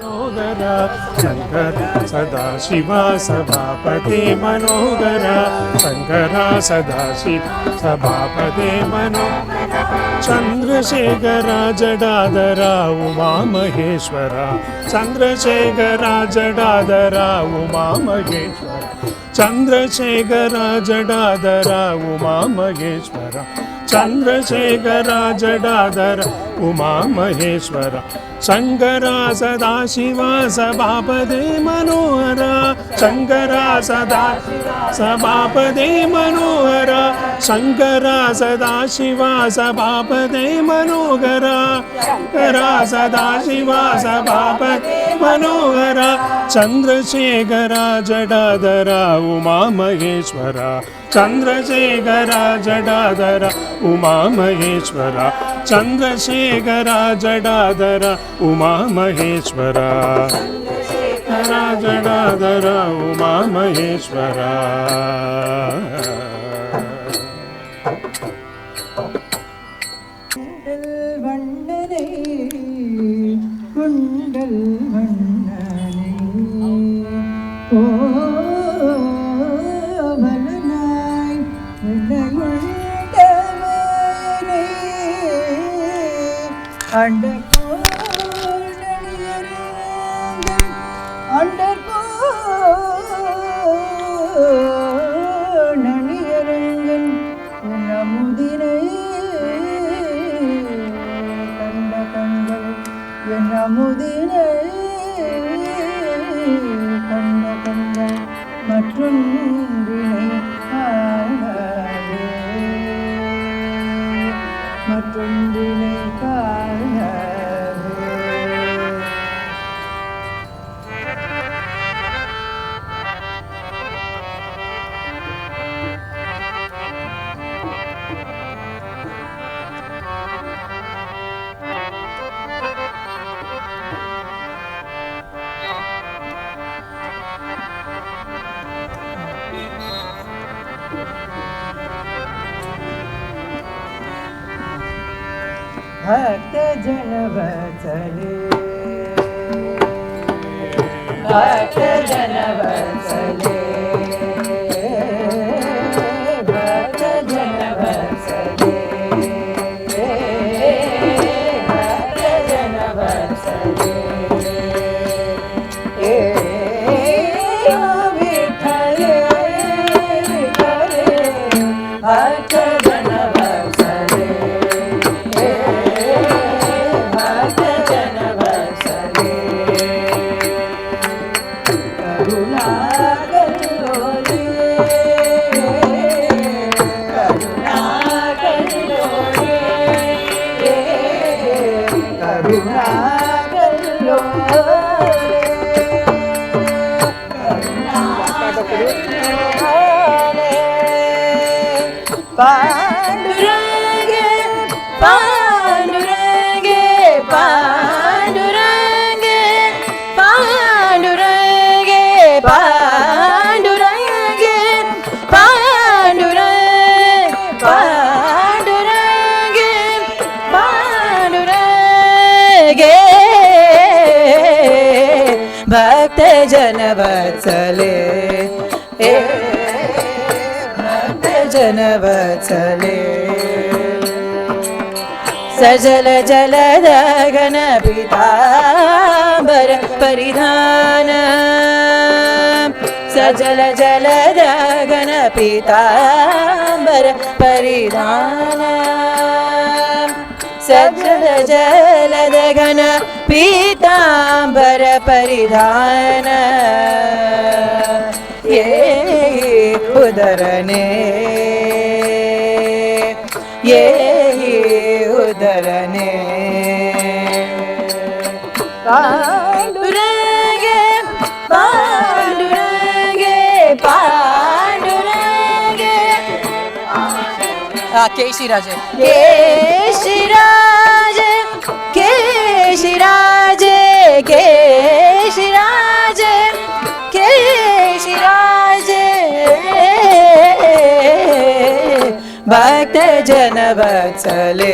मनोहरा शंकर सदाशिवा सभापते मनोहरा शंकरा सदाशिव सभापते मनोहरा चंद्रशेखरा जडाधरा उमा महेश्वरा चंद्रशेखरा जडाधरा उमा महेश्वरा चंद्रशेखरा जडाधरा उमा महेश्वरा चंद्रशेखरा जडाधरा उमा महेश्वरा शंकरा सदाशिवा सभापते मनोहरा शंकरा सदाशिवा सभापते मनोहरा शंकरा सदाशिवा सभापते मनोहरा शंकरा सदाशिवा सभापते मनोहरा चंद्रशेखरा जडाधरा उमा महेश्वरा चंद्रशेखरा जडाधरा उमा महेश्वरा चंद्रशेखरा जडाधरा उमा महेश्वरा चंद्रशेखरा जडाधरा उमा महेश्वरा குண்டல் வண்ணனை ஓவலனாய் நிலையுண்டவனை அண்டர்கோணணியரங்கன் உன்னமுதினை கண்ட கண்கள் என்னமுதினை கண்ட கண்கள் மற்றொன்றினை காணவே மற்றொன்றினை காணவே भक्त जनवत्सले भक्त जनवत्सले भक्त जनवत्सले भक्त जनवत्सले विठ्ठले विठ्ठले भक्त पांडुरंगे पांडुरंगे पांडुरंगे पांडुरंगे पांडुरंगे पांडुरंगे पांडुरंगे पांडुरंगे भक्त जनवत्सले जनवत्सले सजल जलद घन पीतांबर परिधान सजल जलद घन पीतांबर परिधान सजल जलद घन पीतांबर परिधान ये उदरने ये उदरने पांडुरंगे पांडुरंगे पांडुरंगे केशिराज केशिराज केशिराज केशिराज केशिराज भक्त जनवत्सले